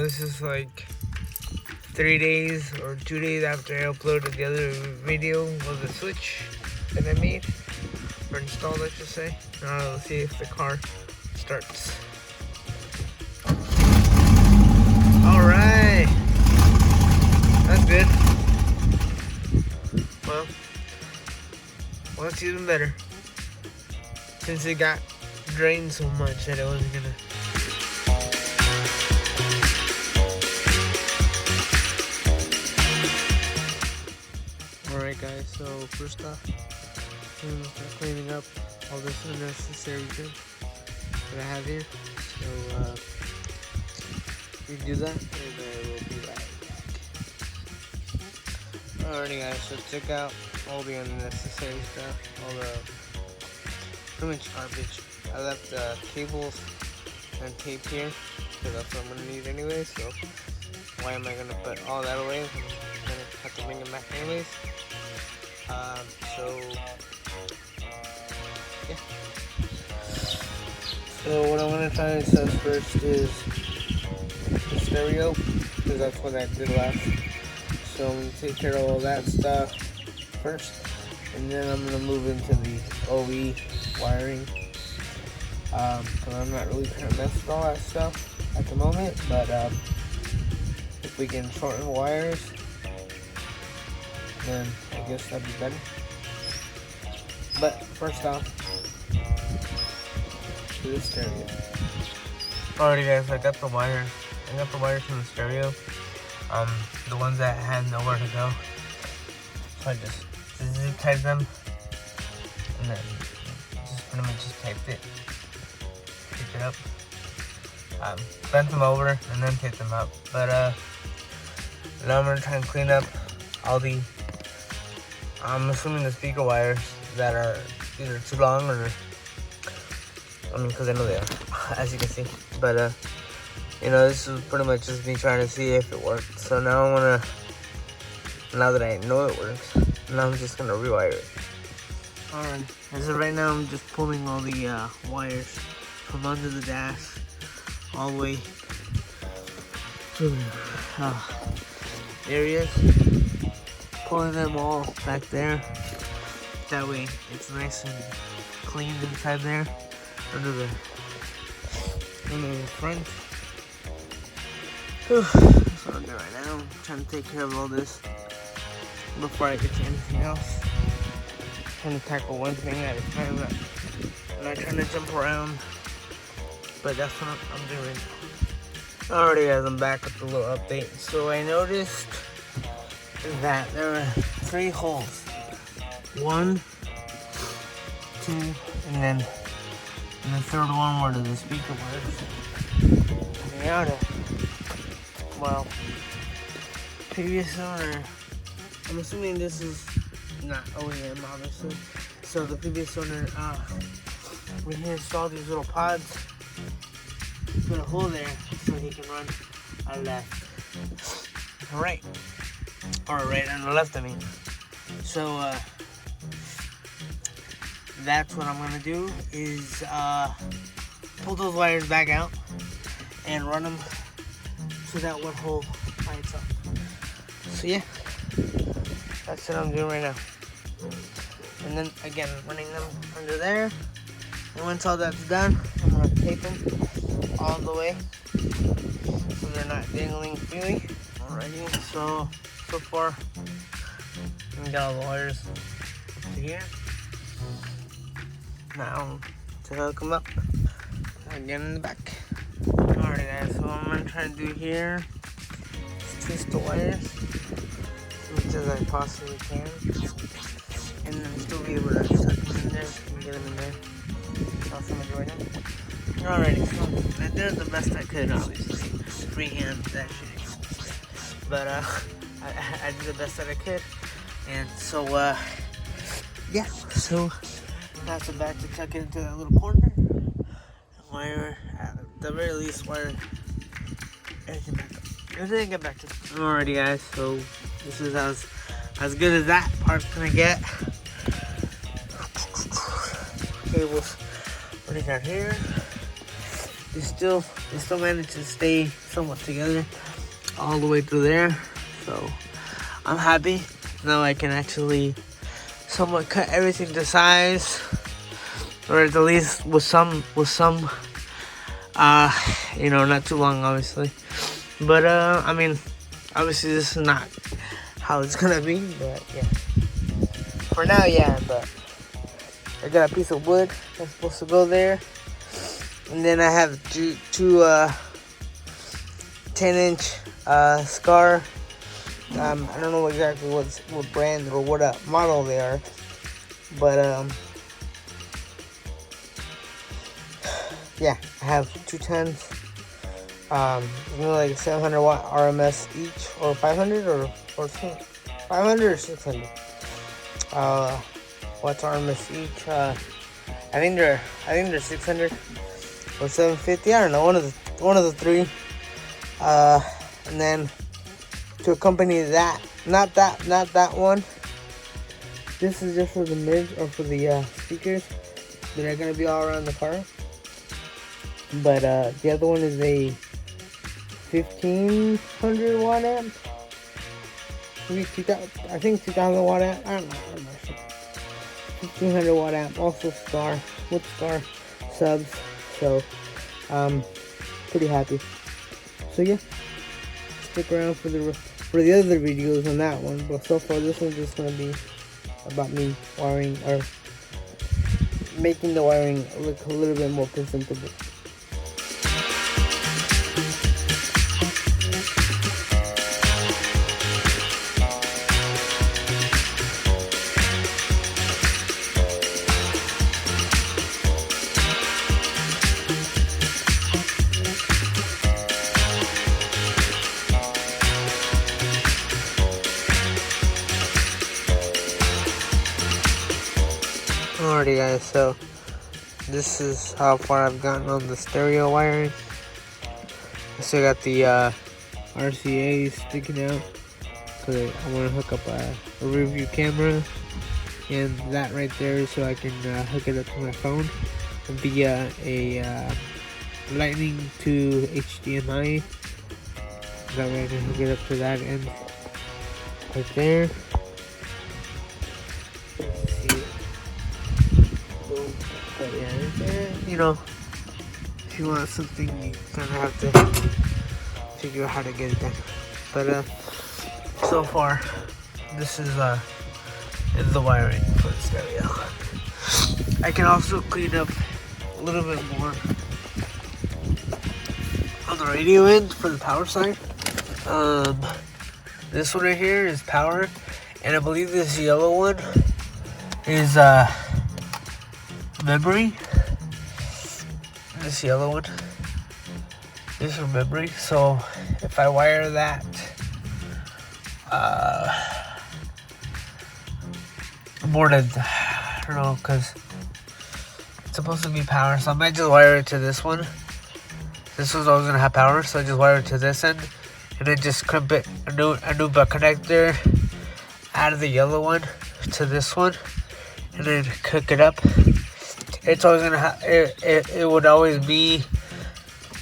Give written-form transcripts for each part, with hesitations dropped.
this is like 3 days or 2 days after I uploaded the other video of the switch that I made, or installed I should say. Now let's see if the car starts. Alright, that's good. Well, that's even better, since it got drained so much that it wasn't gonna. Alright guys, so first off, I'm gonna start cleaning up all this unnecessary junk that I have here. So we do that and I will be right back. Alrighty guys, so check out all the unnecessary stuff, all the pretty much garbage. I left cables and tape here because that's what I'm gonna need anyway, so why am I gonna put all that away? I'm gonna have to bring it back anyways. Yeah. So what I'm gonna try and set first is the stereo, because that's what I did last. So I'm gonna take care of all that stuff first, and then I'm gonna move into the OE wiring. Because I'm not really trying to mess with all that stuff at the moment, but if we can shorten wires, then I guess that'd be better. But first off, to the stereo. Alrighty guys, I got the wires. I got the wires from the stereo. The ones that had nowhere to go. So I just zip tied them, and then just pretty much just taped it. Taped it up. Bent them over and then taped them up. But now I'm gonna try and clean up all the, I'm assuming the speaker wires that are either too long or, because I know they are, as you can see. But this is pretty much just me trying to see if it worked. So now now that I know it works, now I'm just gonna rewire it. Alright, as of right now, I'm just pulling all the wires from under the dash all the way to the areas, pulling them all back there. That way it's nice and clean inside there under the front. That's what I'm doing right now. I'm trying to take care of all this before I get to anything else. I'm trying to tackle one thing at a time. I'm not trying to jump around, but that's what I'm doing. Alrighty guys, I'm back with a little update. So I noticed that there are 3 holes. 1, 2, and then the third one where the speaker wires. Well, previous owner, I'm assuming this is not OEM obviously. So the previous owner, when he installed these little pods, put a hole there so he can run a left, right, or right and the left, I mean. So that's what I'm gonna do, is pull those wires back out and run them to that one hole by itself. So yeah, that's what I'm doing right now. And then again, running them under there. And once all that's done, I'm gonna tape them all the way so they're not dangling freely. Alrighty, so far we got all the wires to here. Now to hook them up again in the back. Alright guys, so what I'm gonna try to do here is twist the wires as much as I possibly can, and then still be able to tuck them in there and get them in there. That's what I'm gonna do right now. Alrighty, so I did the best I could, obviously. Freehand that shit. But I did the best that I could, and so yeah, so now it's back to tuck it into that little corner and wire, at the very least, wire everything back up. Everything get back to. Alrighty guys, so this is as good as that part's gonna get. Cables running out here. they still managed to stay somewhat together all the way through there. So I'm happy now. I can actually somewhat cut everything to size, or at the least with some not too long, obviously. But I mean, obviously this is not how it's gonna be, but yeah, for now, yeah. But I got a piece of wood that's supposed to go there, and then I have two 10-inch scar. I don't know exactly what brand or what model they are, but yeah, I have 2 tons. Like 700 watt RMS each, or 500 or 500 or 600 watts RMS each. I think they're 600 or 750. I don't know, one of the three. And then to accompany that, not that one. This is just for the mids, or for the speakers that are gonna be all around the car. But the other one is a 1500 watt amp. Maybe 2000, I think 2000 watt amp. I don't know. 1500 watt amp. Also with scar subs. So pretty happy. So yeah, stick around for the other videos on that one. But so far, this one's just gonna be about me wiring, or making the wiring look a little bit more presentable. Alrighty guys, so this is how far I've gotten on the stereo wiring. I still got the RCA sticking out because I want to hook up a rear view camera, and that right there so I can hook it up to my phone via a lightning to HDMI. That way I can hook it up to that end right there. But yeah, if you want something, you kind of have to figure out how to get it done. But so far, this is the wiring for the stereo. I can also clean up a little bit more on the radio end for the power side. This one right here is power, and I believe this yellow one is memory. This yellow one is for memory. So if I wire that more than, I don't know, because it's supposed to be power, so I might just wire it to this one. This one's always gonna have power, so I just wire it to this end, and then just crimp it a new connector out of the yellow one to this one, and then hook it up. It's always gonna it would always be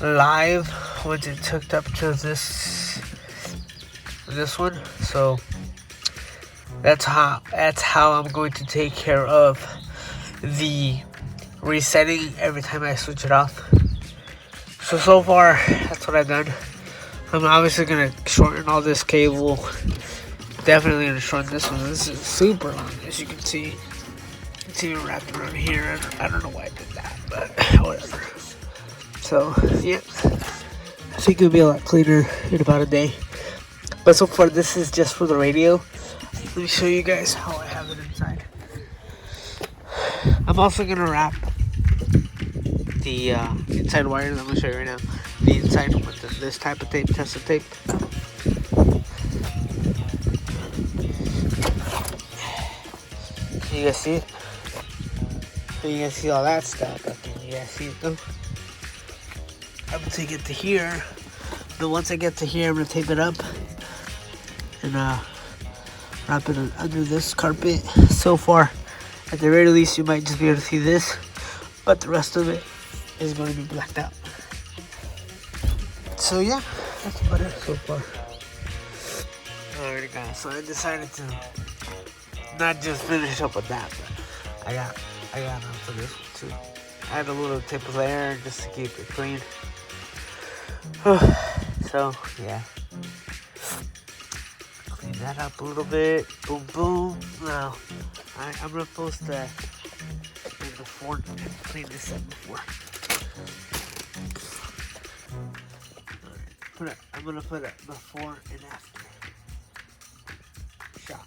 live once it's hooked up to this one. So that's how I'm going to take care of the resetting every time I switch it off. So far that's what I've done. I'm obviously gonna shorten all this cable. Definitely gonna shorten this one. This is super long, as you can see. It's even wrapped around here. I don't know why I did that, but whatever. So yeah, I think it'll be a lot cleaner in about a day. But so far, this is just for the radio. Let me show you guys how I have it inside. I'm also gonna wrap the inside wires. I'm gonna show you right now. The inside with this type of tape, tester tape. You guys see it? So you guys see all that stuff. Okay, you guys see it though? I'm gonna take it to here. Then once I get to here, I'm gonna tape it up and wrap it under this carpet. So far, at the very least, you might just be able to see this, but the rest of it is going to be blacked out. So yeah, that's about it so far. Alright guys, so I decided to not just finish up with that, but I got onto this one too. Add a little tip of layer just to keep it clean. So yeah, clean that up a little bit. Boom boom. Now I'm gonna post that in before clean this up before. I'm gonna put a before and after shot.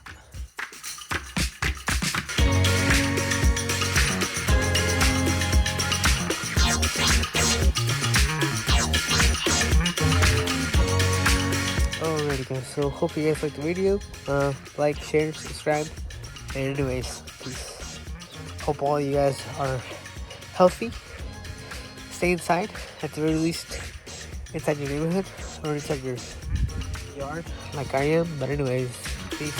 Alrighty guys, so hope you guys liked the video. Like, share, subscribe, and anyways, peace. Hope all you guys are healthy. Stay inside, at the very least, inside your neighborhood or inside your yard, like I am. But anyways, peace.